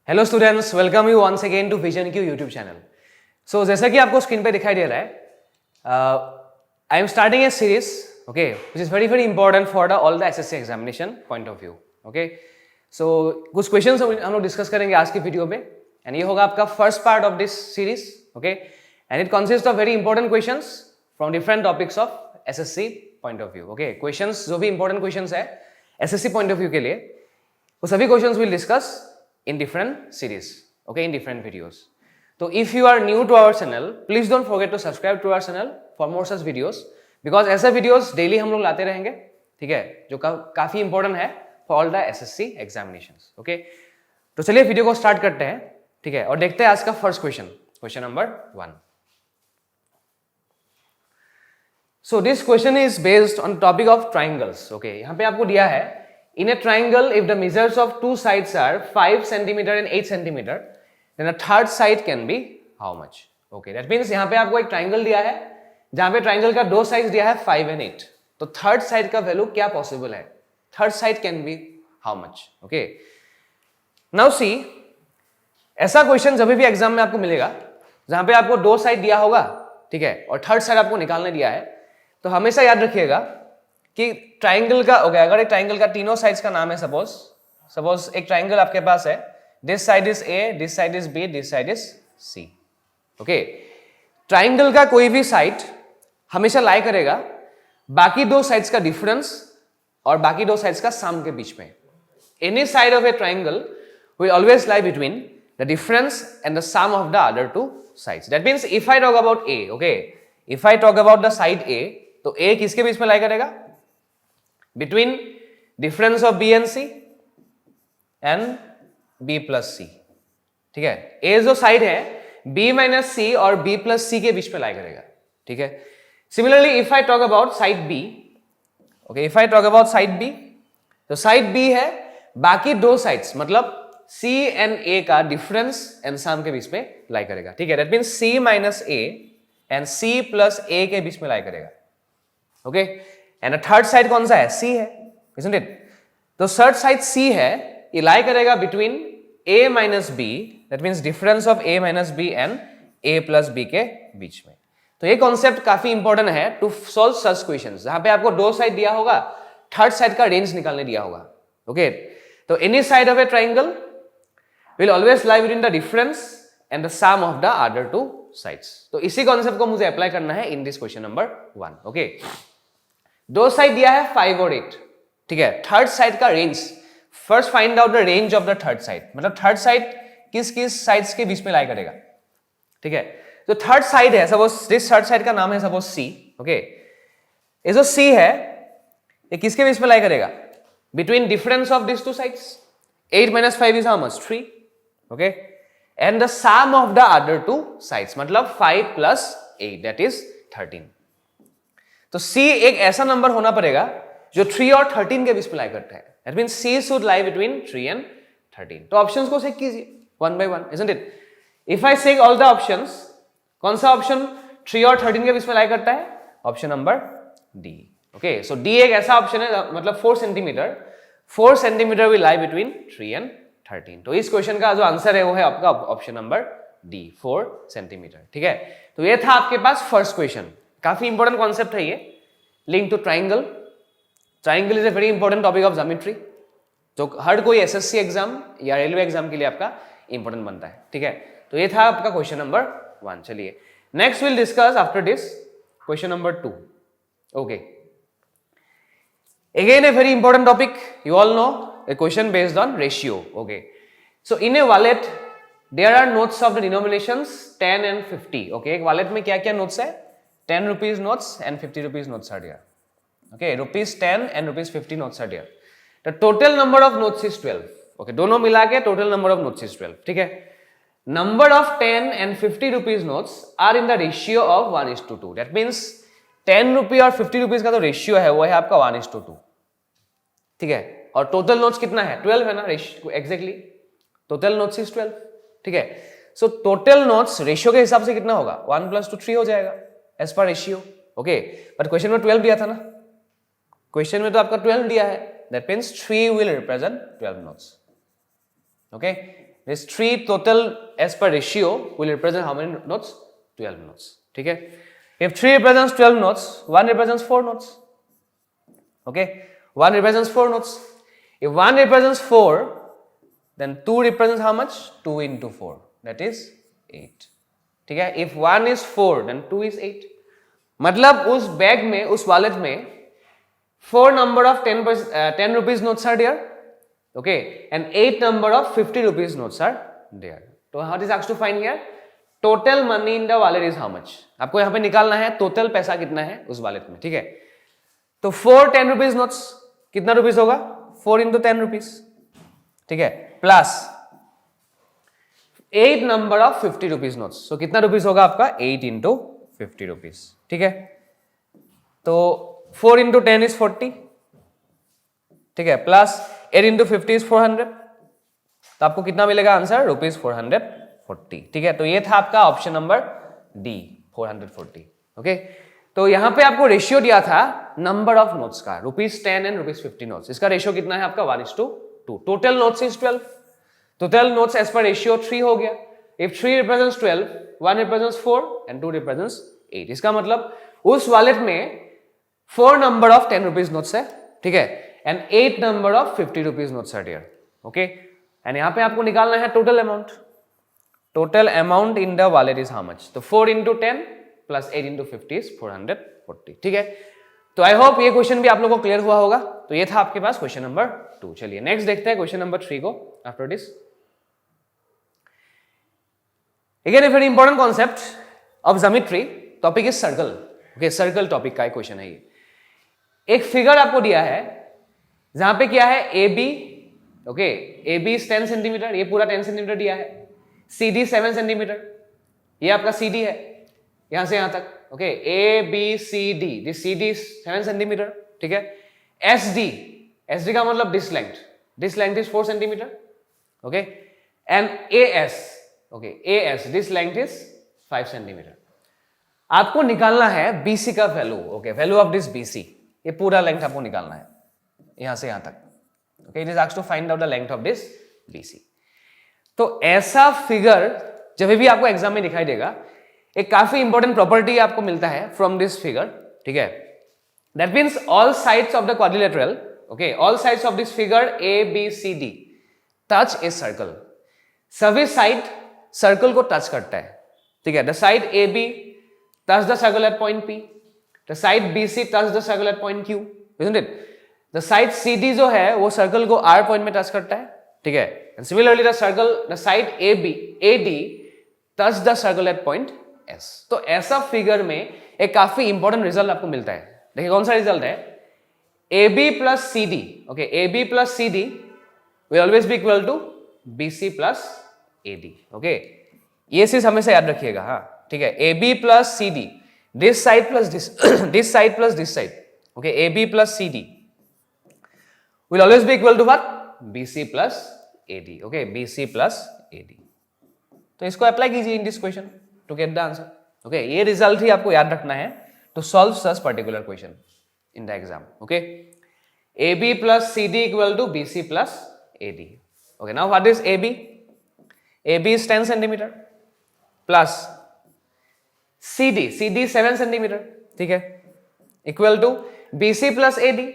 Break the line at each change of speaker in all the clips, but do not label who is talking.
Hello students, welcome you once again to Vision Q YouTube channel. So जैसा कि आपको screen पे दिखाई दे रहा है, I am starting a series okay which is very important for all the SSC examination point of view. Okay, so कुछ questions हम लोग डिस्कस करेंगे आज की वीडियो में एंड ये होगा आपका first part of this series. Okay, and it consist of very important questions from different topics of SSC point of view. Okay, questions जो भी इंपॉर्टेंट क्वेश्चंस है एसएससी पॉइंट ऑफ व्यू के लिए, वो सभी questions will discuss in different series, okay, in different videos. So if you are new to our channel, please don't forget to subscribe to our channel for more such videos, because ऐसे videos daily हम लोग लाते रहेंगे, ठीक है, जो काफी important है for all the SSC examinations. Okay, तो चलिए वीडियो को स्टार्ट करते हैं, ठीक है, और देखते हैं आज का first question number 1. So this question is based on topic of triangles. Okay, यहाँ पे आपको दिया है in a triangle, if the measures of two sides are 5 cm and 8 cm, then the third side can be how much? Okay, that means यहाँ पे आपको एक triangle दिया है जहाँ पे ट्राइंगल का दो साइड्स दिया है 5 and 8, तो थर्ड साइड का वैल्यू क्या पॉसिबल है? Third side can be how much? Okay, now see, ऐसा क्वेश्चन जब भी एग्जाम में आपको मिलेगा जहाँ पे आपको दो साइड दिया होगा, ठीक है, और थर्ड साइड आपको निकालने दिया है, तो हमेशा याद रखिएगा कि ट्राइंगल का हो गया, अगर एक ट्राइंगल का तीनों साइड्स का नाम है, सपोज एक ट्राइंगल आपके पास है, this side is A, this side is B, this side is C. Okay, triangle का कोई भी साइड हमेशा लाई करेगा बाकी दो साइड्स का डिफरेंस और बाकी दो साइड्स का सम के बीच में। Any side of a triangle will always lie between the difference and the sum of the other two sides. That means if I talk about A, okay, if I talk about the side A, तो A किसके बीच में lie करेगा? Between difference of B and C and B plus C, ठीक है, A जो side है B minus C और B plus C के बीच में लाई करेगा, ठीक है। Similarly, if I talk about side B, okay, if I talk about side B, तो साइड B है, बाकी दो साइड्स मतलब C and A का डिफरेंस एंड सम के बीच में लाई करेगा, ठीक है। That means C minus A and C plus A के बीच में लाई करेगा, ओके। एंड थर्ड साइड कौन सा है? सी है, isn't it? तो थर्ड साइड सी है, ये लाई करेगा between A minus B, that means difference of A minus B and A plus B के बीच में। तो ये कॉन्सेप्ट काफी इंपॉर्टेंट है टू सॉल्व सच क्वेश्चंस जहां पे आपको दो साइड दिया होगा, थर्ड साइड का रेंज निकालने दिया होगा। ओके, तो any side of a triangle will always lie between the difference and the sum of the other two sides. तो इसी कॉन्सेप्ट को मुझे अप्लाई करना है in this question number 1। Okay, दो साइड दिया है 5 और 8, ठीक है, थर्ड साइड का range, first find out the range of the third side, मतलब थर्ड साइड किस किस साइड्स के बीच में लाई करेगा, ठीक है। तो थर्ड साइड है, सपोज दिस थर्ड साइड का नाम है सपोज सी, ओके, ये जो सी है ये किसके बीच में लाई करेगा? Between difference of this two sides, 8 minus 5 is how much? 3, okay, and the sum of the other two sides, मतलब 5 plus 8 दैट इज 13। तो C एक ऐसा नंबर होना पड़ेगा जो 3 और 13 के बीच में लाई करता है। That means C should lie between 3 and 13। तो ऑप्शंस को चेक कीजिए one by one, isn't it? If I check all the options, कौन सा ऑप्शन 3 और 13 के बीच में लाई करता है? Option number D. ओके, सो डी एक ऐसा ऑप्शन है, मतलब 4 centimetre will lie between 3 and 13। तो इस क्वेश्चन का जो आंसर है वो है आपका ऑप्शन नंबर डी, 4 सेंटीमीटर, ठीक है। तो ये था आपके पास फर्स्ट क्वेश्चन। काफी इंपॉर्टेंट कॉन्सेप्ट है ये, link to triangle. Triangle is a very important topic of geometry, जो हर कोई एसएससी एग्जाम या रेलवे एग्जाम के लिए आपका इंपॉर्टेंट बनता है, ठीक है। तो ये था आपका क्वेश्चन नंबर 1। चलिए next will discuss after this question number 2। Okay, again a very important topic, you all know, a question based on ratio. Okay, so in a wallet there are notes of the denominations 10 and 50। Okay, एक wallet में क्या क्या notes है? 10 rupees notes and 50 rupees notes are there. Okay, rupees 10 and rupees 50 notes are there. The total number of notes is 12. Okay, दोनों मिला के total number of notes is 12. ठीक है, number of 10 and 50 rupees notes are in the ratio of 1:2. That means 10 रुपये और 50 rupees का जो ratio है वो है आपका 1:2, ठीक है। और टोटल नोट्स कितना है? 12 है ना, ratio exactly, total notes is 12, ठीक है। सो टोटल नोट्स रेशियो के हिसाब से कितना होगा? 1 + 2 3 हो जाएगा as per ratio. Okay, but question में 12 दिया था ना, क्वेश्चन में तो आपका 12 दिया है, that means 3 will represent 12 notes. Okay, This 3 total as per ratio will represent how many notes? 12 notes. ठीक है? If 3 represents 12 notes, 1 represents 4 notes. Okay? 1 represents 4 notes. If 1 represents 4, then 2 represents how much? 2 into 4. That is 8. ठीक है? If 1 is 4, then 2 is 8. मतलब उस bag में, उस wallet में 4 number of 10 rupees notes are there. Okay, and 8 number of 50 rupees notes are there. So what is asked to find here? Total money in the wallet is how much? आपको यहाँ पे निकालना है total पैसा कितना है उस वॉलेट में, ठीक है? तो 4 10 rupees notes कितना रुपीस होगा? 4 into 10 rupees, ठीक है? Plus 8 number of 50 rupees notes. So कितना रुपीस होगा आपका? 8 into 50 rupees, ठीक है? तो 4 into 10 is 40, ठीक है? Plus 8 into 50 is 400. तो आपको कितना मिलेगा आंसर? रुपीज 440, ठीक है? तो ये था आपका ऑप्शन नंबर डी, 440. ओके, तो यहां पे आपको रेशियो दिया था नंबर ऑफ नोट्स का, रुपीज 10 एंड रुपीज 50 नोट्स. इसका रेशियो कितना है आपका? 1:2. Total notes is 12. Total notes as per ratio 3 हो गया. If 3 represents 12, 1 represents 4 and 2 represents 8. इसका मतलब उस वॉलेट में 4 नंबर ऑफ 10 रुपीज नोट्स है, ठीक है? And 8 number of 50 rupees notes are there. Okay, and यहां पे आपको निकालना है total amount. Total amount in the wallet is how much? तो 4 into 10 प्लस 8 into 50 इज 440, ठीक है? तो आई होप ये क्वेश्चन भी आप लोगों को क्लियर हुआ होगा. तो ये था आपके पास क्वेश्चन नंबर 2. चलिए नेक्स्ट देखते हैं क्वेश्चन नंबर 3 को. After this again a very important concept of geometry. Topic is circle. Okay, circle topic का क्वेश्चन है ये. एक फिगर आपको दिया है जहां पे क्या है? A B. Okay, A B is 10 centimetre. ये पूरा 10 सेंटीमीटर दिया है. C D 7 centimetre. ये आपका सी डी है यहां से यहां तक. Okay, A B C D. This C D 7 centimetre, ठीक है? एस डी, एस डी का मतलब this length. This length is 4 centimetre. Okay, and A S. Okay, A S, this length is 5 centimetre. आपको निकालना है बीसी का value. Okay, value of this BC. ये पूरा लेंथ आपको निकालना है यहां से यहां तक. Okay, it is asked to find out the length of this BC. तो ऐसा फिगर जब भी आपको एग्जाम में दिखाई देगा, एक काफी इंपॉर्टेंट प्रॉपर्टी आपको मिलता है फ्रॉम दिस फिगर, ठीक है? That means all sides of the quadrilateral, okay, all sides of this figure A B C D touch a circle. सभी साइड सर्कल को टच करता है, ठीक है? The side A B touch the circle at point P. The side B C touch the circle at point Q. Isn't it? The side C D जो है वो circle को आर पॉइंट में टच करता है, ठीक है? And similarly the circle, the side A B A D touch the circle at point S. तो ऐसा फिगर में एक काफी इंपॉर्टेंट रिजल्ट आपको मिलता है. देखिए कौन सा रिजल्ट है? A B plus C D. Okay, A B plus C D will always be equal to B C plus A D. Okay, ये चीज हमेशा याद रखिएगा. हाँ, ठीक है? A B plus C D, this side plus this this side plus this side. Okay, A B plus C D will always be equal to what? BC plus AD. Okay, BC plus AD. तो इसको apply कीजिए in this question to get the answer. Okay, ये result ही आपको याद रखना है to solve such particular question in the exam. Okay, AB plus CD equal to BC plus AD. Okay, now what is AB? AB is 10 centimeter plus CD. CD 7 centimeter. ठीक है? Equal to BC plus AD.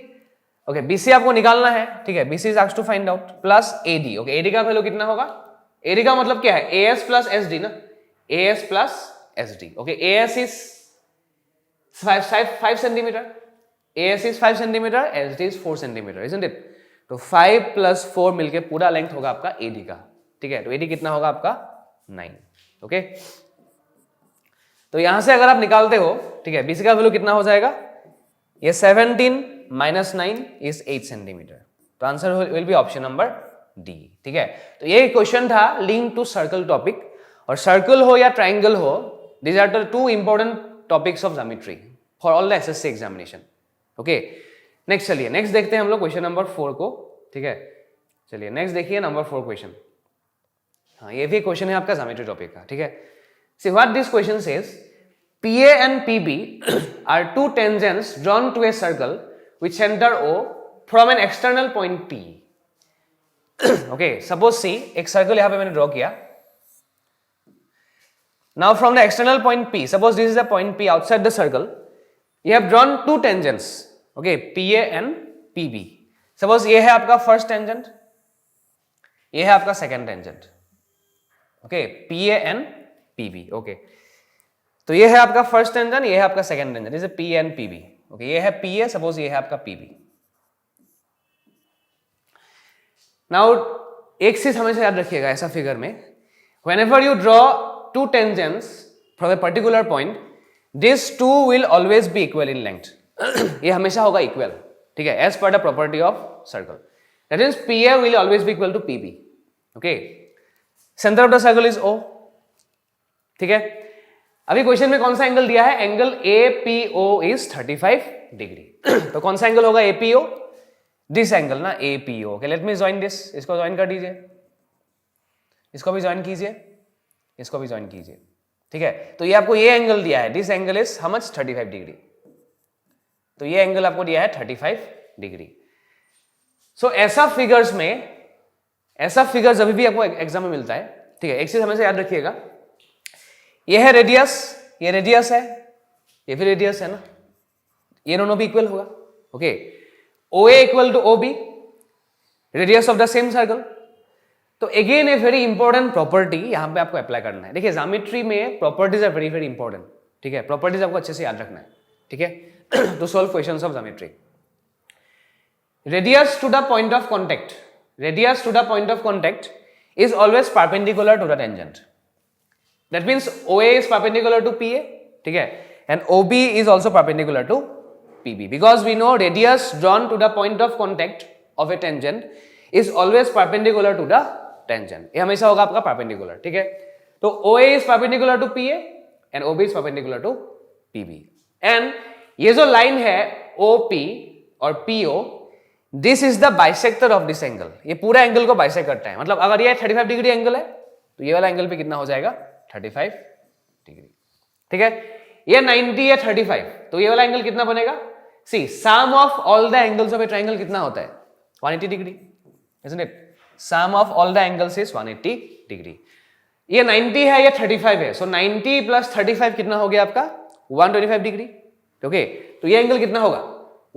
Okay, BC आपको निकालना है, ठीक है? BC is asked to find out plus AD. Okay, AD का value कितना होगा? एडी का मतलब क्या है? एएस प्लस एसडी ना, AS plus SD. Okay, AS is 5 centimetre, AS is 5 centimetre, SD is 4 centimetre, isn't it? तो 5 प्लस 4 मिलके पूरा लेंथ होगा आपका एडी का, ठीक है? तो एडी कितना होगा आपका? 9. ओके, तो यहां से अगर आप निकालते हो, ठीक है, बीसी का वैल्यू कितना हो जाएगा? ये 17 माइनस 9 इज 8 सेंटीमीटर. तो answer will be option number D. ठीक है, तो ये क्वेश्चन था लिंक टू सर्कल टॉपिक. और सर्कल हो या ट्राइंगल हो, these are the two important topics of geometry for all the SSC examination. Okay, next चलिए, नेक्स्ट देखते हैं हम लोग क्वेश्चन नंबर 4 को. ठीक है, चलिए नेक्स्ट देखिए नंबर 4 क्वेश्चन. हाँ, ये भी क्वेश्चन है आपका ज्योमेट्री टॉपिक का. ठीक है, see what this question says, PA and PB are two tangents drawn to a circle with center O from an external point P. Okay, suppose see एक circle यहां पे मैंने ड्रॉ किया. Now from the external point P, suppose this is the point P outside the circle, you have drawn two tangents. Okay, PA and PB. Suppose ये है आपका first tangent, ये है आपका second tangent. Okay, PA and PB. Okay, तो ये है आपका फर्स्ट टेंजेंट, ये है आपका second tangent, is P and PB. Okay, ये है PA, सपोज ये है आपका PB. नाउ एक चीज हमेशा याद रखिएगा ऐसा फिगर में, whenever you draw two tangents from a particular point, these two will always be equal in length. ये हमेशा होगा इक्वल, ठीक है, as per the property of circle. That means PA will always be equal to PB. Okay, center of the circle is O. ठीक है, अभी question में कौन सा एंगल दिया है? Angle APO is 35 degree. तो कौन सा एंगल होगा APO? दिस एंगल ना APO. Okay, let me join this. इसको ज्वाइन कर दीजिए, इसको भी ज्वाइन कीजिए, इसको भी ज्वाइन कीजिए. ठीक है, तो ये आपको ये एंगल दिया है. This angle is how much? 35 degree. तो ये एंगल आपको दिया है 35 डिग्री. सो ऐसा फिगर्स में, ऐसा फिगर जब भी आपको एग्जाम में मिलता है, ठीक है, एक चीज हमेशा याद रखिएगा, ये है रेडियस, ये रेडियस है, ये भी रेडियस है ना, ये दोनों भी इक्वल होगा. Okay, OA equal to OB, radius of the same circle. तो again a very important property यहां पे आपको अप्लाई करना है. देखिए ज्योमेट्री में properties are very very important. ठीक है, प्रॉपर्टीज आपको अच्छे से याद रखना है. ठीक है, to solve questions of geometry. Radius to the point of contact, radius to the point of contact is always perpendicular to the tangent. That means OA is perpendicular to PA. ठीक है, and OB is also perpendicular to PB, because we know radius drawn to the point of contact of a tangent is always perpendicular to the tangent. ये हमेशा होगा आपका perpendicular. ठीक है, तो OA is perpendicular to PA and OB is perpendicular to PB. And ये जो line है OP और PO, this is the bisector of this angle. ये पूरा एंगल को बाइसेक्ट करता है. मतलब अगर ये 35 डिग्री एंगल है तो ये वाला एंगल पे कितना हो जाएगा? 35 डिग्री. ठीक है, ये 90 या 35, तो ये वाला एंगल कितना बनेगा? See sum of all the angles of a triangle कितना होता है? 180 degree, isn't it? Sum of all the angles is 180 degree. ये 90 है, ये 35 है, सो 90 प्लस 35 कितना हो गया आपका? 125 डिग्री. ओके, तो ये एंगल कितना होगा?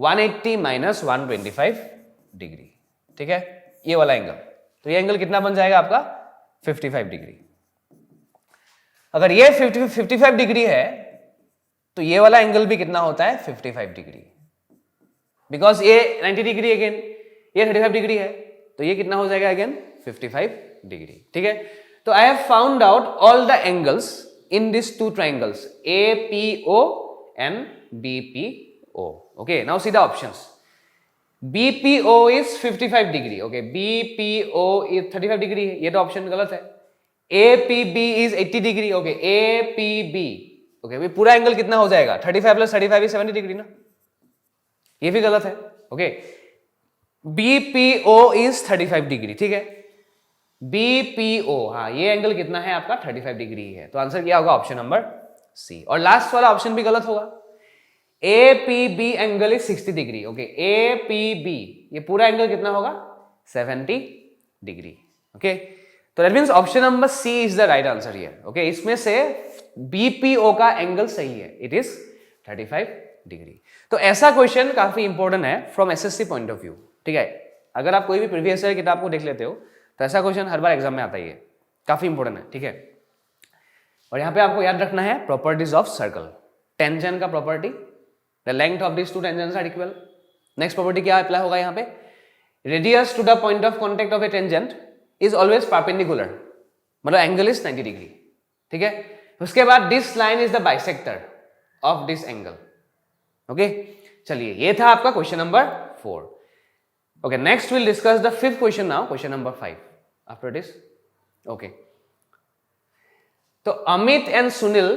180 माइनस 125 डिग्री. ठीक है, ये वाला एंगल, तो ये एंगल कितना बन जाएगा आपका? 55 डिग्री. अगर ये 55 डिग्री है तो ये वाला एंगल भी कितना होता है? 55 डिग्री. बिकॉज ये 90 डिग्री अगेन, ये 35 डिग्री है, तो ये कितना हो जाएगा अगेन? 55 डिग्री. ठीक है, तो I have found out all the angles in this two triangles APO and BPO. Okay, now see the options. BPO is 55 degree. Okay, BPO is 35 degree है, ये तो ऑप्शन गलत है. APB is 80 degree. Okay, APB, okay, पूरा angle कितना हो जाएगा? 35 plus 35 is 70 degree ना, ये भी गलत है. Okay, BPO is 35 degree. ठीक है, BPO, हाँ, ये एंगल कितना है आपका? 35 डिग्री है. तो आंसर क्या होगा? Option number C. और लास्ट वाला ऑप्शन भी गलत होगा. APB angle is 60 degree. Okay, APB, ये पूरा एंगल कितना होगा? 70 डिग्री. ओके, तो that means option number C is the right answer here. Okay, इसमें से BPO का एंगल सही है, इट इज 35 डिग्री. तो ऐसा क्वेश्चन काफी इंपॉर्टेंट है from SSC point of view. ठीक है, अगर आप कोई भी प्रीवियस ईयर किताब को देख लेते हो तो ऐसा क्वेश्चन हर बार एग्जाम में आता ही है, काफी इंपॉर्टेंट है. ठीक है, और यहाँ पे आपको याद रखना है प्रॉपर्टीज ऑफ सर्कल. टेंजेंट का property, the length of this two tangents are equal. Next property क्या अप्लाई होगा यहाँ पे? Radius to the point of contact of a tangent is always perpendicular, मतलब एंगल इज 90 डिग्री. ठीक है, उसके बाद this line is the bisector of this angle. Okay, चलिए, ये था आपका question number 4. Okay, next will discuss the fifth question now, question number 5 after this. Okay, तो Amit and Sunil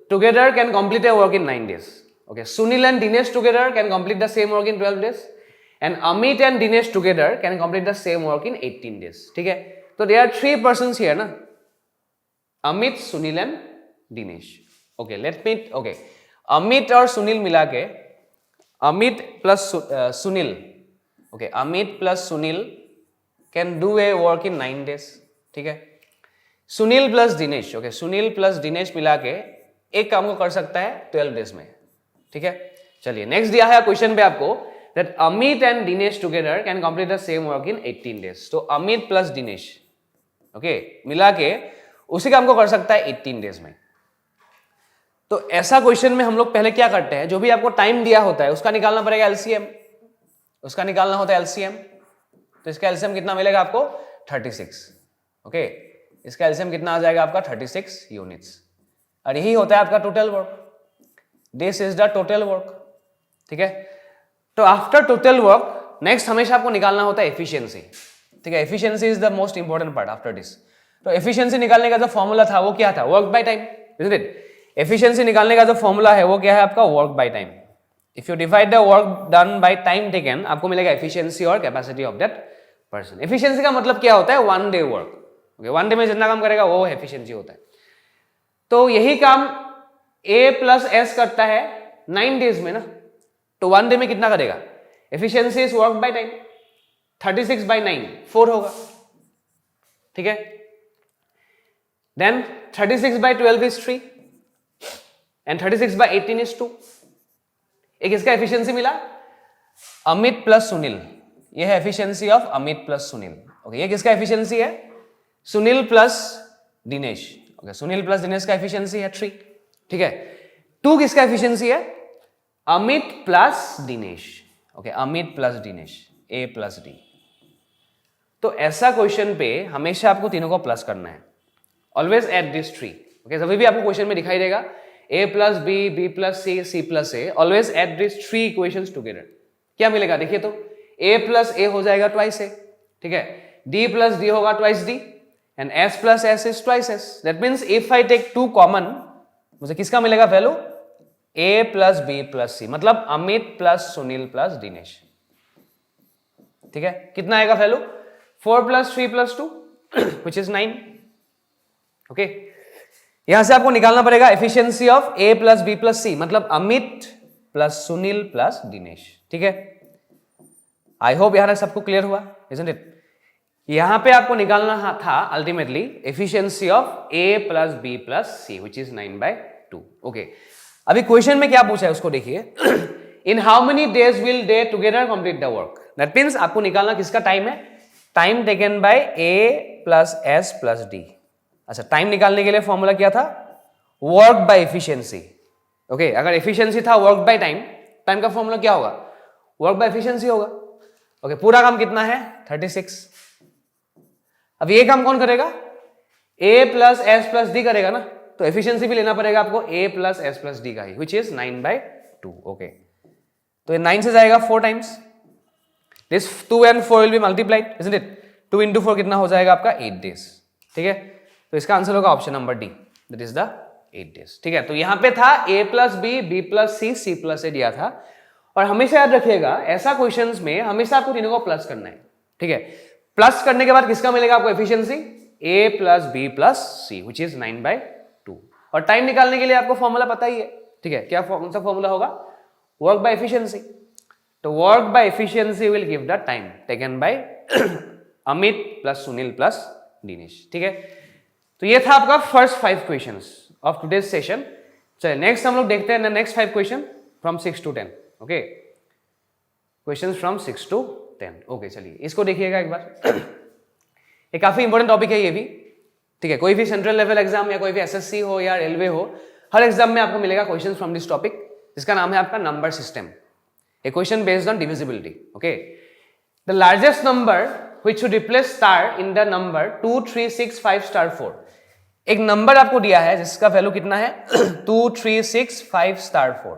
together can complete a work in 9 days. Okay, Sunil and Dinesh together can complete the same work in 12 days, and Amit and Dinesh together can complete the same work in 18 days. ठीक है, तो there are 3 persons here ना, Amit, Sunil and Dinesh. Okay, let me, okay, Amit और सुनील मिला के, Amit plus Sunil, okay, Amit plus Sunil can do a work in 9 days. ठीक है. Sunil plus Dinesh, okay, Sunil plus Dinesh मिला के एक काम को कर सकता है 12 days में. ठीक है. चलिए नेक्स्ट दिया है क्वेश्चन पे आपको that Amit and Dinesh together can complete the same work in 18 days. तो अमित प्लस दिनेश, ओके, मिला के उसी काम को कर सकता है 18 days में. तो ऐसा क्वेश्चन में हम लोग पहले क्या करते हैं, जो भी आपको टाइम दिया होता है उसका निकालना पड़ेगा एलसीएम, उसका निकालना होता है एलसीएम. तो इसका एलसीएम कितना मिलेगा आपको 36. ओके, इसका एलसीएम कितना आ जाएगा आपका 36 यूनिट्स. और यही होता है आपका total work. This is the total work. ठीक है. तो आफ्टर टोटल वर्क नेक्स्ट हमेशा आपको निकालना होता है एफिशिएंसी. ठीक है, efficiency is the most important part after this. तो एफिशिएंसी निकालने का जो फॉर्मूला था वो क्या था, work by time, isn't it. Efficiency निकालने का जो फॉर्मूला है वो क्या है आपका, work by time. If you divide the work done by time taken, आपको मिलेगा एफिशिएंसी और capacity of that person. Efficiency का मतलब क्या होता है, 1 day वर्क. ओके, 1 day में जितना काम करेगा वो एफिशिएंसी होता है. तो यही काम A प्लस S करता है 9 days में ना. तो 1 day में कितना करेगा, efficiency is work by time. 36 by 9 4 होगा. ठीक है. Then 36 by 12 is 3 and 36 by 18 is 2. एक इसका एफिशिएंसी मिला अमित प्लस सुनील. ये है efficiency of Amit plus Sunil. Okay, ये किसका एफिशिएंसी है, Sunil plus Dinesh. Okay, Sunil plus Dinesh का एफिशिएंसी है 3. ठीक है. 2 किसका एफिशिएंसी है, Amit plus Dinesh. Okay, Amit plus Dinesh, A plus D. तो ऐसा क्वेश्चन पे हमेशा आपको तीनों को प्लस करना है. Always add this 3. ओके, जब भी आपको क्वेश्चन में दिखाई देगा A plus B, B plus C, C plus A, always add this 3 equations together. क्या मिलेगा देखिए, तो A प्लस A हो जाएगा ट्वाइस A. ठीक है. D प्लस D होगा twice D and S plus S is twice S. That means if I take 2 common, मुझे किसका मिलेगा value, A plus B plus C, मतलब अमित प्लस सुनील प्लस दिनेश. ठीक है. कितना आएगा value, 4 plus 3 plus 2 which is 9. Okay, यहां से आपको निकालना पड़ेगा efficiency of A plus B plus C, मतलब अमित प्लस सुनील प्लस दिनेश. ठीक है. आई होप यहां तक सबको क्लियर हुआ, इजंट इट. यहां पे आपको निकालना था ultimately efficiency of A plus B plus C which is 9/2. Okay, अभी क्वेश्चन में क्या पूछा है उसको देखिए. In how many days will they together complete the work. That means आपको निकालना किसका टाइम है, time taken by A plus S plus D. अच्छा, टाइम निकालने के लिए फॉर्मूला क्या था, वर्क बाय एफिशिएंसी. ओके, अगर एफिशिएंसी था वर्क बाय टाइम, टाइम का फॉर्मूला क्या होगा, वर्क बाय एफिशिएंसी होगा. ओके, पूरा काम कितना है 36. अब ये काम कौन करेगा, A plus S plus D करेगा ना. तो एफिशिएंसी भी लेना पड़ेगा आपको A plus S plus D का ही, विच इज 9/2. ओके, तो ये 9 से जाएगा 4 times. This 2 and 4 will be multiplied, isn't it. 2 into 4 कितना हो जाएगा आपका 8 days. ठीक है. तो इसका आंसर होगा option number D, that is the 8 days. ठीक है. तो यहां पे था A plus B, B plus C, C plus A दिया था. और हमेशा याद रखिएगा ऐसा क्वेश्चंस में हमेशा आपको तीनों को प्लस करना है. ठीक है. प्लस करने के बाद किसका मिलेगा आपको efficiency, A plus B plus C which is 9/2. और टाइम निकालने के लिए आपको फॉर्मूला पता ही है. ठीक है. क्या कौन सा फॉर्मूला होगा, वर्क बाय एफिशिएंसी. तो work by efficiency will give the time taken by Amit plus Sunil plus Dinesh. ठीक है. तो ये था आपका first 5 questions of today's session. चलिए नेक्स्ट हम लोग देखते हैं next 5 question from 6 to 10. Okay, questions from 6 to 10. Okay, चलिए इसको देखिएगा एक बार. ये काफी इंपॉर्टेंट टॉपिक है ये भी. ठीक है. कोई भी सेंट्रल लेवल एग्जाम या कोई भी एसएससी हो या रेलवे हो, हर एग्जाम में आपको मिलेगा क्वेश्चन फ्रॉम दिस टॉपिक, जिसका नाम है आपका number system. A question based on divisibility. Okay, the largest number which should replace star in the number 2, 3, 6, 5, star 4. एक नंबर आपको दिया है जिसका वैल्यू कितना है 2, 3, 6, 5, star 4.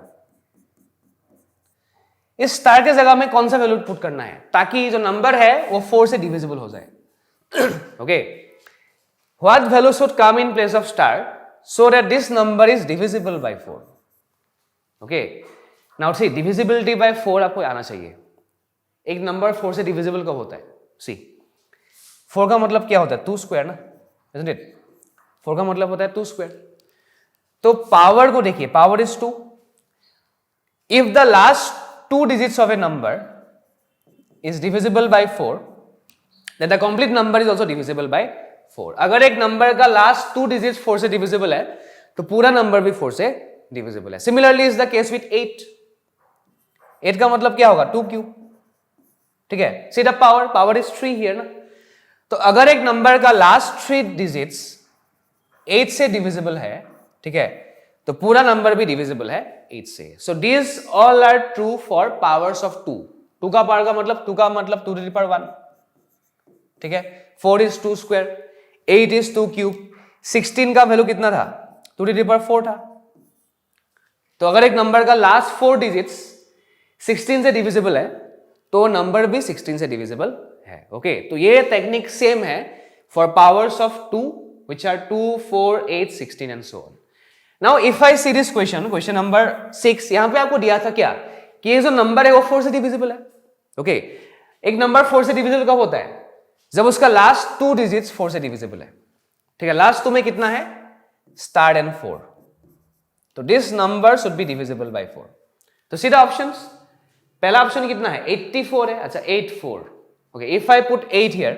इस स्टार के जगह में कौन सा वैल्यू पुट करना है ताकि जो नंबर है वो 4 से डिविजिबल हो जाए. Okay, what value should come in place of star so that this number is divisible by 4. Okay, now see divisibility by 4 आपको आना चाहिए. एक नंबर 4 से डिविजिबल कब होता है, सी 4 का मतलब क्या होता है 2 स्क्वायर ना, isn't it? 4 का मतलब होता है 2 स्क्वायर. तो पावर को देखिए, power is 2. If the last 2 digits of a number is divisible by 4, that the complete number is also divisible by 4. अगर एक नंबर का लास्ट 2 डिजिट्स 4 से डिविजिबल है तो पूरा नंबर भी 4 से डिविजिबल है. Similarly is the case with 8. 8 का मतलब क्या होगा 2 क्यूब. ठीक है, see the power is 3 here ना. तो अगर एक नंबर का लास्ट 3 डिजिट्स 8 से डिविजिबल है, ठीक है, तो पूरा नंबर भी डिविजिबल है 8 से. So this all are true for powers of 2. 2 का पावर का मतलब 2 का मतलब 2 टू द पावर 1. ठीक है, 4 इज 2 स्क्वायर, 8 इज 2 क्यूब, 16 का वैल्यू कितना था 2 टू द पावर 4 था. तो अगर एक नंबर का लास्ट 4 डिजिट्स 16 से डिविजिबल है तो नंबर भी 16 से डिविजिबल है. ओके, तो ये टेक्निक सेम है for powers of 2 which are 2, 4, 8, 16 and so on. Now if I see this question number 6, यहां पे आपको दिया था क्या कि ये जो नंबर है वो 4 से डिविजिबल है. ओके, एक नंबर 4 से डिविजिबल कब होता है जब उसका लास्ट 2 डिजिट्स 4 से डिविजिबल है. ठीक है, लास्ट 2 में कितना है स्टार एंड 4. तो this number should be divisible by 4. तो सी द ऑप्शंस. पहला ऑप्शन कितना है 84 है. अच्छा 84. Okay, if I put 8 here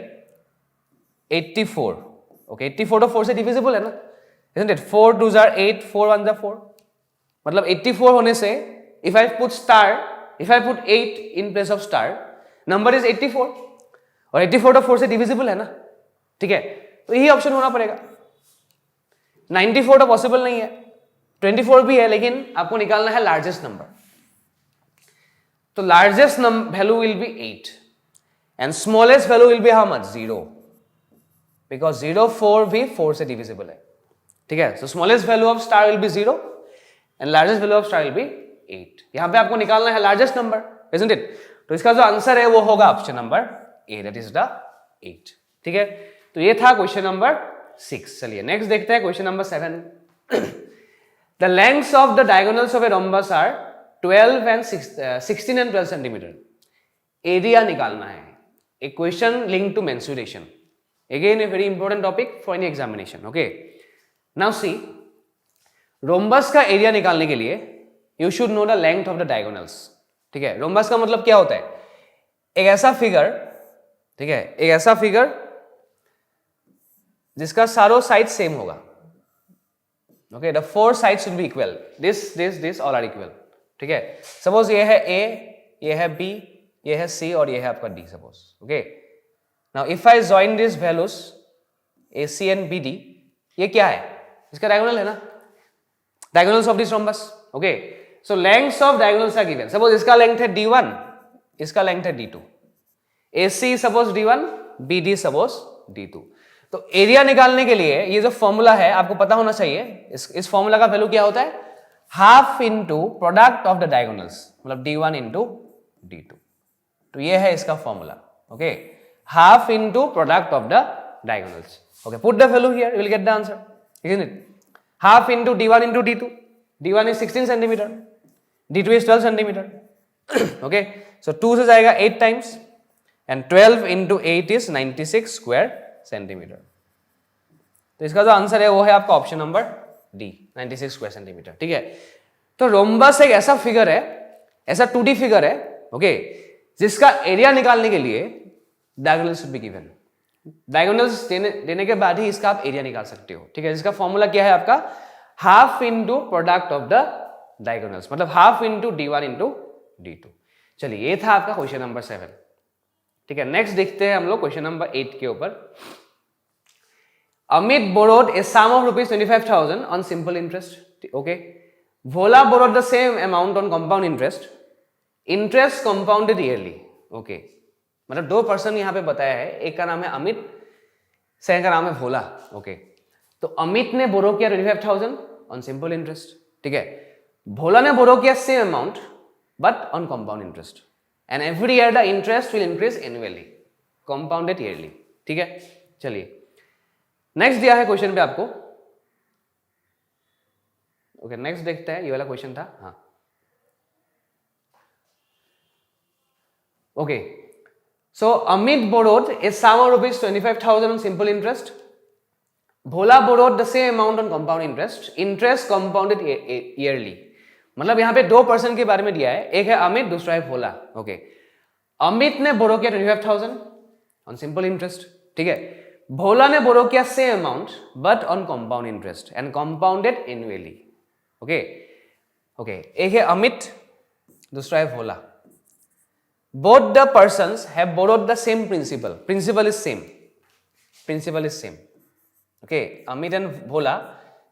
84. Okay, 84 तो 4 से डिविजिबल है ना, isn't it? 4 2s are 8, 4 1s are 4. मतलब 84 होने से if I put star, if I put 8 in place of star, number is 84. और 84 तो 4 से डिविजिबल है ना. ठीक है, तो यही ऑप्शन होना पड़ेगा. 94 तो पॉसिबल नहीं है, 24 भी है, लेकिन आपको निकालना है लार्जेस्ट नंबर. तो largest value will be 8 and smallest value will be how much 0, because 0 4 भी 4 से डिविजिबल है. ठीक है, सो smallest value of star will be 0 and largest value of star will be 8. यहां पे आपको निकालना है लार्जेस्ट नंबर, isn't it? तो इसका जो आंसर है वो होगा option number A, that is the 8. ठीक है, तो ये था क्वेश्चन नंबर 6. चलिए नेक्स्ट देखते हैं question number 7. The lengths of the diagonals of a rhombus are 12 and 16 and 12 centimetre. Area निकालना है. A question linked to mensuration. Again, a very important topic for any examination. Okay. Now see, rhombus का area निकालने के लिए you should know the length of the diagonals. ठीक है, rhombus का मतलब क्या होता है, एक ऐसा फिगर, ठीक है, एक ऐसा फिगर जिसका सारों साइड सेम होगा. Okay, the 4 sides should be equal. This all are equal. ठीक है, सपोज ये है A, ये है B, ये है C और ये है आपका D. Suppose okay. Now if I join these values AC and BD, ये क्या है, इसका diagonal है ना, diagonals of this rhombus. Okay, so lengths of diagonals are given. Suppose इसका length है D1, इसका length है D2. AC suppose D1, BD suppose D2. तो एरिया निकालने के लिए ये जो फॉर्मूला है आपको पता होना चाहिए. इस फॉर्मूला का वैल्यू क्या होता है, half into product of the diagonals, मतलब D1 इनटू D2. तो ये है इसका formula. Okay, half into product of the diagonals. Okay, put the value here, you will get the answer, isn't it? Half into D1 into D2. D1 is 16 centimeter, D2 is 12 centimeter. Okay, so 2 से जाएगा 8 times and 12 into 8 is 96 square centimeter. तो इसका जो answer है वो है आपका option number D, 96 square centimetre. ठीक है, तो रोम्बस एक ऐसा फिगर है, ऐसा 2D फिगर है, ओके, जिसका एरिया निकालने के लिए diagonals should be given. Diagonals देने के बाद ही इसका आप एरिया निकाल सकते हो. ठीक है, जिसका फॉर्मूला क्या है आपका, half into product of the diagonals, मतलब half into D1 into D2. चलिए, ये था आपका क्वेश्चन नंबर 7. ठीक है, नेक्स्ट देखते हैं हम लोग क्वेश्चन नंबर 8 के ऊपर. Amit borrowed a sum of rupees 25,000 on simple interest. Okay, Vola borrowed the same amount on compound interest. Interest compounded yearly. Okay, मतलब 2 पर्सन यहां पे बताया है, एक का नाम है अमित, सेकंड का नाम है भोला. ओके, तो अमित ने बोरो किया 25,000 ऑन सिंपल इंटरेस्ट. ठीक है, भोला ने बोरो किया same amount but on compound interest, and every year the interest will increase annually, compounded yearly. ठीक है, चलिए नेक्स्ट दिया है क्वेश्चन पे आपको. ओके, नेक्स्ट देखते हैं, ये वाला क्वेश्चन था. हाँ, okay, so Amit borrowed a sum of rupees 25,000 on simple interest. Bhola borrowed the same amount on compound interest. Interest compounded yearly. मतलब यहाँ पे 2 पर्सन के बारे में दिया है, एक है अमित, दूसरा है भोला. ओके, अमित ने बोरो किया 25,000 ऑन सिंपल इंटरेस्ट, ठीक है। भोला ने बोरो किया same amount but on compound interest and compounded annually, okay okay. एक है अमित, दूसरा है Bhola. Both the persons have borrowed the same principal, principal is same, principal is same, okay. Amit and Bhola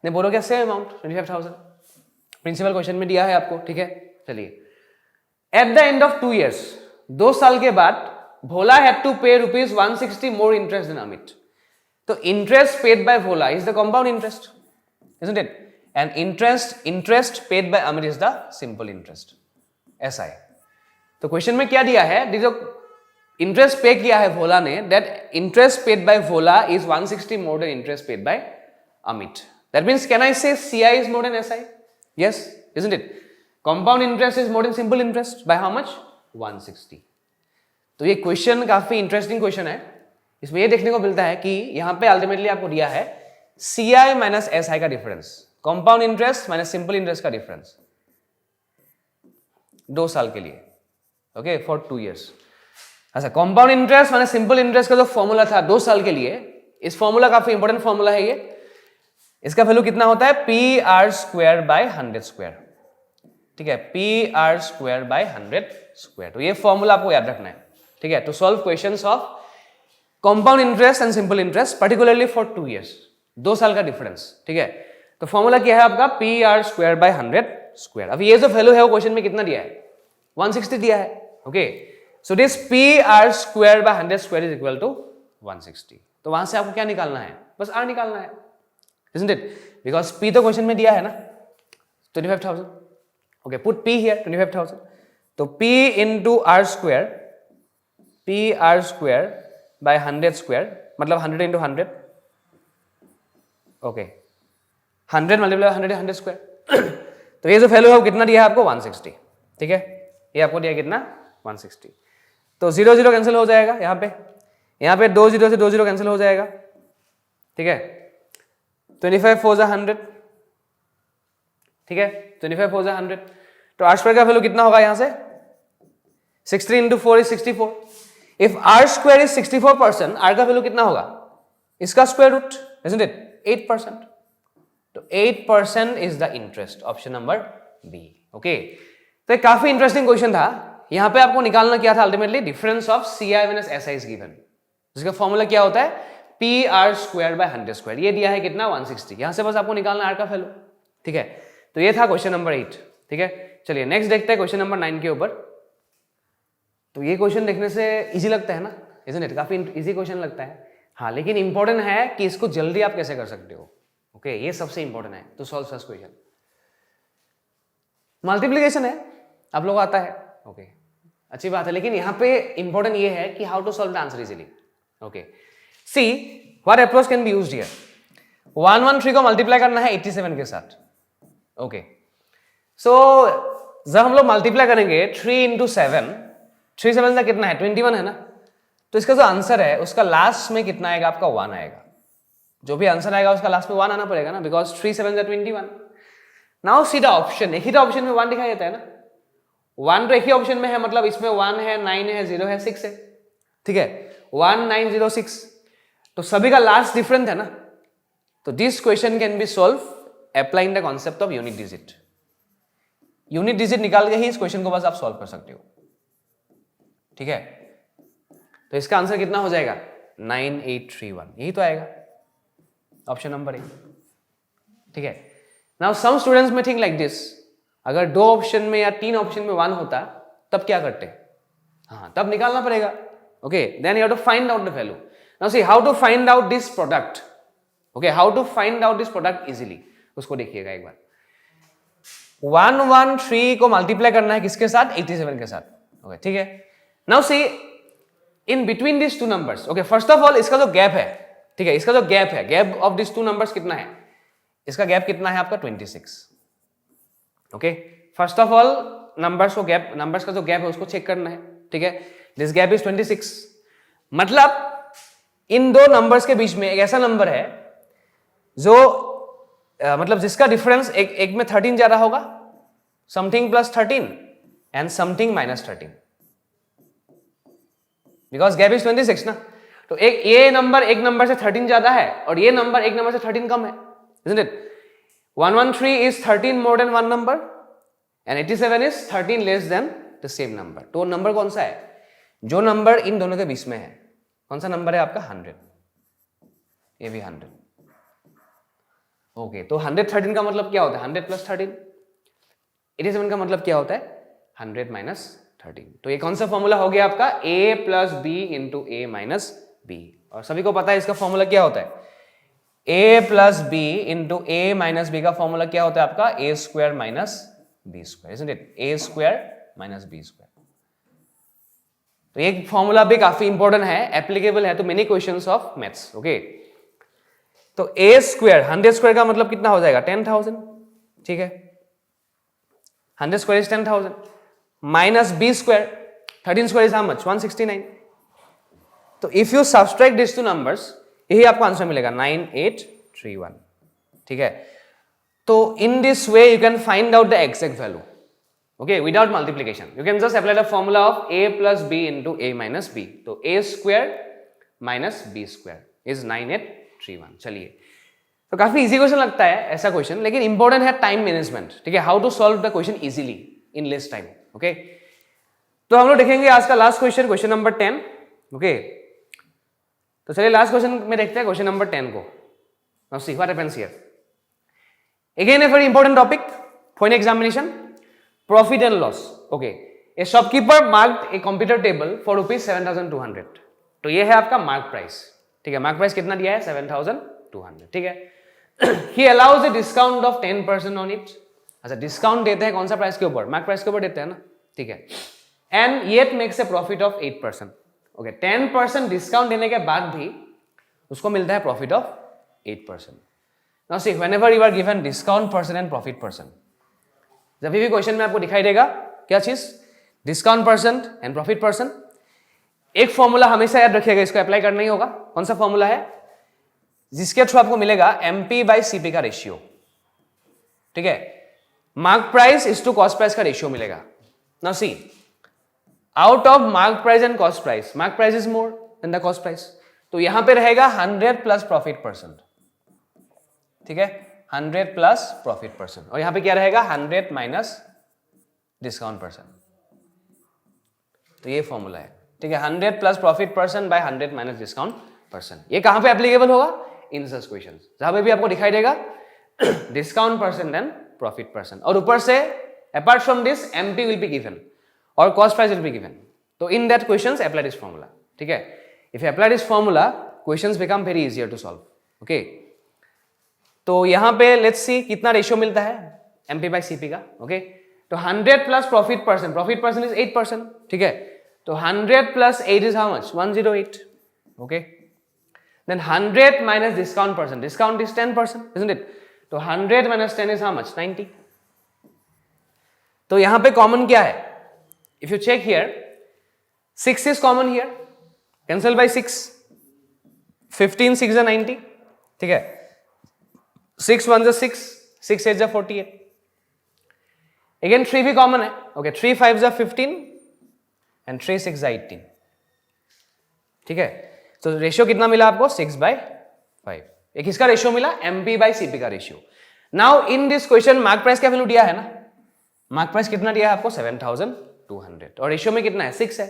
ने borrow किया सेम अमाउंट 25,000, प्रिंसिपल क्वेश्चन में दिया है आपको, ठीक है। चलिए, at the end of 2 years, 2 साल के बाद भोला हैड टू पे ₹160 मोर इंटरेस्ट देन अमित। तो interest paid by Bhola is the compound interest, isn't it? And interest paid by Amit is the simple interest, ऐसा है। तो क्वेश्चन में क्या दिया है, जो इंटरेस्ट पे किया है भोला ने, that interest paid by Bhola is 160 more than interest paid bye Amit. That means can I से CI is more then SI? Yes, isn't it? Compound interest is more then simple interest by how much? 160। तो ये question काफी interesting question है। इसमें ये देखने को मिलता है कि यहां पे अल्टीमेटली आपको दिया है CI माइनस SI का difference, compound interest minus simple interest का डिफरेंस 2 साल के लिए, ओके, फॉर 2 years। अच्छा, compound interest minus simple interest का जो फॉर्मूला था 2 साल के लिए, इस फॉर्मूला काफी इंपॉर्टेंट फॉर्मूला है ये। इसका वैल्यू कितना होता है? PR² बाय 100², ठीक है, PR² बाय 100²। तो ये फॉर्मूला आपको याद रखना है, ठीक है, to solve questions of compound interest and simple interest particularly for 2 years, 2 साल का डिफरेंस, ठीक है। तो फॉर्मूला क्या है आपका? PR² by 100²। अब ये जो वैल्यू है वो क्वेश्चन में कितना दिया है? 160 दिया है, okay. So this PR² by 100² is equal to 160। तो वहां से आपको क्या निकालना है? बस R निकालना है, isn't it? Because P तो क्वेश्चन में दिया है ना, 25,000, ओके, पुट P here 25,000। तो P into R², PR² by 100² मतलब 100 into 100, ओके, 100 मल्टीप्लाई 100² तो ये जो वैल्यू है वो कितना दिया है आपको? 160, ठीक है। ये आपको दिया कितना? 160। तो 0 0 कैंसिल हो जाएगा यहाँ पे 2 0 से 2 0 कैंसिल हो जाएगा, ठीक है। 25 4 100, ठीक है, 25 4 100। तो R² का वैल्यू कितना होगा यहाँ से? 60 into 4 is 64। If R² is 64%, R का वैल्यू कितना होगा? इसका स्क्वायर रूट, isn't it? 8%। तो 8% is the interest, option number B, okay. तो एक काफी इंटरेस्टिंग क्वेश्चन था। यहां पे आपको निकालना क्या था? Ultimately difference of CI minus SI is given, जिसका फॉर्मूला क्या होता है? PR² by 100²। ये दिया है कितना? 160। यहां से बस आपको निकालना R का वैल्यू, ठीक है। तो ये था क्वेश्चन नंबर 8, ठीक है। चलिए नेक्स्ट देखते हैं क्वेश्चन नंबर 9 के ऊपर। तो ये क्वेश्चन देखने से इजी लगता है ना, isn't it? काफी इजी क्वेश्चन लगता है, हाँ, लेकिन इंपॉर्टेंट है कि इसको जल्दी आप कैसे कर सकते हो, ओके, ये सबसे इंपॉर्टेंट है to solve such question. Multiplication है, आप लोग आता है, ओके, अच्छी बात है, लेकिन यहाँ पे इंपॉर्टेंट ये है कि how to solve the answer easily, okay. See what approach can be used here? 113 को मल्टीप्लाई करना है 87 के साथ, ओके। सो जब हम लोग मल्टीप्लाई करेंगे 3 into 7, 3 7 का कितना है? 21 है ना। तो इसका जो आंसर है उसका लास्ट में कितना आएगा? आपका 1 आएगा। जो भी आंसर आएगा उसका लास्ट में 1 आना पड़ेगा ना, because 3 7 21। Now see the option, एक ही तो ऑप्शन में 1 दिखाई देता है ना, 1 तो एक ही ऑप्शन में है, मतलब इसमें 1 है, 9 है, 0 है, 6 है, ठीक है, 1 9 0 6। तो सभी का लास्ट डिफरेंट है ना। तो this question can be solve applying the concept of unit digit. Unit digit निकाल के ही इस क्वेश्चन को बस आप सॉल्व कर सकते हो, ठीक है। तो इसका आंसर कितना हो जाएगा? 9831, यही तो आएगा, ऑप्शन नंबर ए, ठीक है। नाउ सम स्टूडेंट्स में थिंक लाइक दिस, अगर 2 ऑप्शन में या 3 ऑप्शन में 1 होता तब क्या करते? हाँ, तब निकालना पड़ेगा, okay. Then you have to find out the value. Now see how to find out this product, okay, how to find out this product easily, उसको देखिएगा एक बार। 113 को मल्टीप्लाई करना है किसके साथ? 87 के साथ, ओके, ठीक है। Now see in between this 2 numbers, okay, first of all इसका जो गैप है, ठीक है, इसका जो गैप है, गैप ऑफ दिस 2 नंबर्स कितना है? इसका गैप कितना है आपका? 26, okay. First of all numbers को गैप, नंबर्स का जो गैप है उसको चेक करना है, ठीक है। दिस गैप इज 26, मतलब इन 2 नंबर्स के बीच में एक ऐसा नंबर है जो मतलब जिसका डिफरेंस एक में 13 ज्यादा होगा, something plus 13 and something minus 13, because gap is 26 ना। तो ये नंबर एक नंबर से 13 ज्यादा है और ये नंबर एक नंबर से 13 कम है, isn't it? 113 is 13 more than one number and 87 is 13 less than the same number. तो नंबर कौन सा है? जो नंबर इन दोनों के बीच में है, कौन सा नंबर है आपका? 100. ये भी 100. ओके, तो 113 का मतलब क्या होता है? 100 प्लस 13. 87 का मतलब क्या होता है? 100 माइनस 13. तो ये कौन सा फॉर्मूला हो गया आपका? a plus B into A minus B. और सभी को पता है इसका फॉर्मूला क्या होता है? a plus B into A minus B का फॉर्मूला क्या होता है आपका? a square minus B square, isn't it? a square minus B square. तो ये फॉर्मूला भी काफी इंपॉर्टेंट है, एप्लीकेबल है तो many questions of maths. Okay, तो a स्क्वायर 100 स्क्वायर का मतलब कितना हो जाएगा? 10,000. ठीक है, 100 square is 10,000 minus b square 13 square is how much? 169. तो if you subtract this two numbers, यही आपको आंसर मिलेगा 9831. ठीक है, तो in this way you can find out the exact value. Okay, without multiplication, you can just apply the formula of a plus b into a minus b. तो a square minus b square is 9831. चलिए, तो काफी easy question लगता है ऐसा question, लेकिन important है time management. ठीक है, how to solve the question easily in less time. Okay, तो हम लोग देखेंगे आज का last question, question number 10. Okay, तो चलिए लास्ट क्वेश्चन में देखते हैं क्वेश्चन नंबर 10 को. Now see what happens here. Again a very important topic for an examination. Profit and loss. Okay, a shopkeeper marked a computer table for rupees 7,200. तो ये है आपका मार्क प्राइस. ठीक है, मार्क प्राइस कितना दिया है? 7,200. ठीक है, he allows a discount of 10% on it. अच्छा, डिस्काउंट देते हैं कौन सा प्राइस के ऊपर? मार्क प्राइस के ऊपर देते हैं ना. ठीक है, and yet makes a profit of 8%. Okay, 10% discount देने के बाद भी उसको मिलता है profit of 8%. Now see, whenever you are given discount person and profit person, जब भी क्वेश्चन में आपको दिखाई देगा क्या चीज? Discount percent and profit percent. एक फॉर्मूला हमेशा याद रखिएगा, इसको अप्लाई करना ही होगा. कौन सा फॉर्मूला है? जिसके थ्रू आपको मिलेगा एमपी बाई सीपी का रेशियो. ठीक है, mark price is to cost price का रेशियो मिलेगा. Now see, out of mark price and cost price, mark price is more than the cost price. तो यहां पे रहेगा 100 प्लस प्रॉफिट परसेंट. ठीक है, 100 प्लस प्रॉफिट परसेंट, और यहां पे क्या रहेगा? 100 माइनस डिस्काउंट परसेंट. तो ये फॉर्मूला है. ठीक है, 100 plus profit percent by 100 minus discount percent. ये कहां पे एप्लीकेबल होगा? इन सच क्वेश्चंस जहां पे भी आपको दिखाई देगा discount percent and profit percent, और ऊपर से apart from this MP will be given और cost price will be given. तो in that questions apply this formula. ठीक है, if you apply this formula questions become very easier to solve. Okay, तो यहां पे लेट्स सी कितना ratio मिलता है एमपी बाई सीपी का. ओके, तो 100 प्लस प्रॉफिट परसेंट इज 8%. ठीक है, तो 100 plus 8 is how much? 108. Okay, then 100 minus discount percent, discount is 10%, isn't it? तो 100 माइनस 10 इज हाउ मच? 90. तो यहां पे कॉमन क्या है? If you check here, 6 is common here, cancel by 6, 15 6 is 90. ठीक है, 6 1 is 6, 6 8 is 48. Again 3 भी common है. Okay, 3 5 is 15 and 3 6 is 18. ठीक है, तो रेशियो कितना मिला आपको? 6/5. एक किसका रेशियो मिला? एमपी बाई सीपी का ratio. Now in this question mark price का वैल्यू दिया है ना, मार्क प्राइस कितना दिया है आपको? 7,200, और रेशियो में कितना है? 6 है.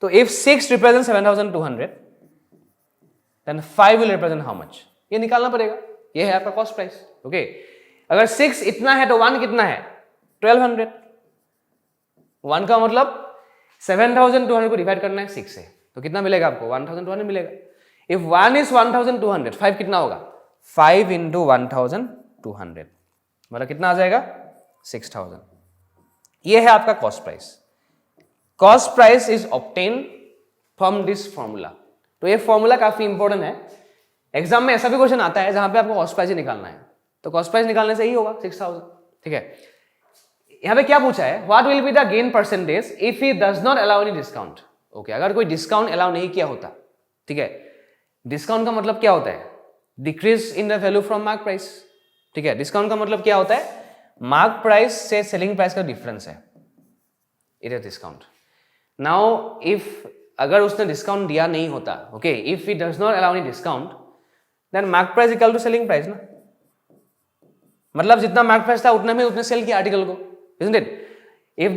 तो if 6 represent 7,200 then 5 will represent how much? ये निकालना पड़ेगा. ये है आपका कॉस्ट प्राइस. ओके, अगर 6 इतना है तो 1 कितना है? 1200. 1 का मतलब 7,200 को डिवाइड करना है 6 से, तो कितना मिलेगा आपको? 1,200 मिलेगा. इफ 1 इज 1,200, 5 कितना होगा? 5 इंटू 1,200 मतलब कितना आ जाएगा? 6,000. ये है आपका cost price. Cost price is obtain from this formula. तो ये फॉर्मूला काफी इंपॉर्टेंट है. एग्जाम में ऐसा भी क्वेश्चन आता है जहां पे आपको कॉस्ट प्राइस ही निकालना है, तो कॉस्ट प्राइस निकालने से ही होगा 6,000. ठीक है, यहां पे क्या पूछा है? What will be the gain percentage if he does not allow any discount. Okay, अगर कोई डिस्काउंट अलाउ नहीं किया होता. ठीक है, डिस्काउंट का मतलब क्या होता है? Decrease in the value from mark price. ठीक है, डिस्काउंट का मतलब क्या होता है? मार्क प्राइस से सेलिंग प्राइस का डिफरेंस है, it is discount. Now if अगर उसने डिस्काउंट दिया नहीं होता, okay, if it does not allow any discount, then mark price equal to selling price ना, मतलब जितना मार्क प्राइस था उतने में उसने सेल किया आर्टिकल को, isn't it? If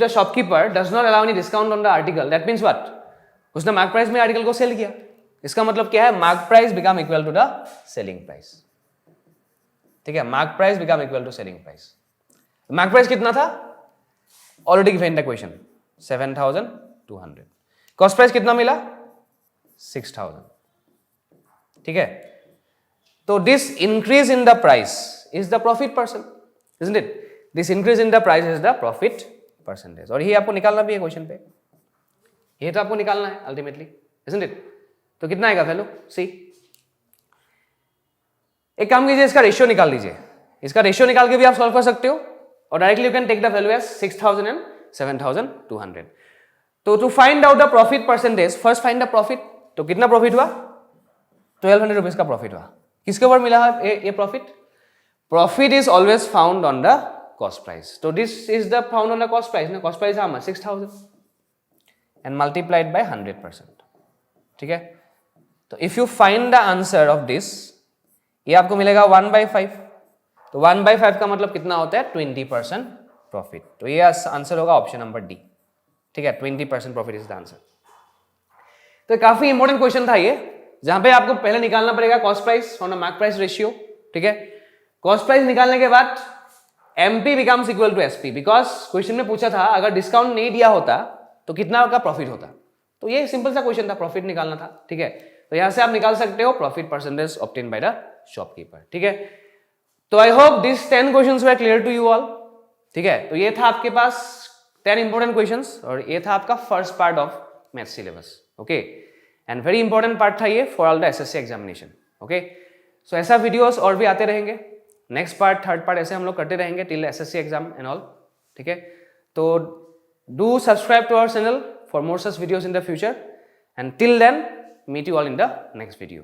the shopkeeper does not allow any discount on the article, that means what? उसने मार्क प्राइस में आर्टिकल को सेल किया, इसका मतलब क्या है, mark price become equal to the selling price, ठीक है, mark price become equal to selling price. Mark price कितना था, already given the question 7,200, cost price कितना मिला 6,000, ठीक है, तो this increase in the price is the profit percent, isn't it? This increase in the price is the profit percentage, और ये आपको निकालना भी है क्वेश्चन पे, ये तो आपको निकालना है अल्टीमेटली, isn't it? तो कितना आएगा वैल्यू, सी, एक काम कीजिए, इसका रेशियो निकाल लीजिए, इसका रेशियो निकाल के भी आप सॉल्व कर सकते हो, और directly you can take the value as 6,000 and 7,200। तो to find out the profit percentage, first find the profit, तो कितना प्रॉफिट हुआ, 1,200 रुपीज का प्रॉफिट हुआ, किसके ऊपर मिला है ये profit, profit is always found on the cost price, तो this is the found on the cost price ना, cost price how much 6,000 and multiplied by 100%, ठीक है, तो if you find the answer of this, ये आपको मिलेगा 1/5, तो 1/5 का मतलब कितना होता है 20% प्रॉफिट, तो ये आंसर होगा ऑप्शन नंबर डी, ठीक है, 20% प्रॉफिट इज द आंसर। तो काफी इंपॉर्टेंट क्वेश्चन था ये, जहां पे आपको पहले निकालना पड़ेगा cost price from the mark price ratio, ठीक है, कॉस्ट प्राइस निकालने के बाद MP becomes equal to SP, because question में पूछा था अगर डिस्काउंट नहीं दिया होता तो कितना का प्रॉफिट होता, तो ये सिंपल सा क्वेश्चन था, प्रॉफिट निकालना था, ठीक है, तो यहां से आप निकाल सकते हो profit percentage obtain by the shopkeeper, ठीक है, तो I hope this 10 questions were clear to you all, ठीक है, तो ये था आपके पास 10 इंपॉर्टेंट क्वेश्चंस, और ये था आपका first part of math syllabus, okay, and very important part था ये for all the SSC examination, okay, so ऐसा वीडियोस और भी आते रहेंगे, नेक्स्ट पार्ट, थर्ड पार्ट ऐसे हम लोग करते रहेंगे till SSC exam and all, ठीक है, तो do subscribe to our channel for more such videos in the future, and till then meet you all in the next video.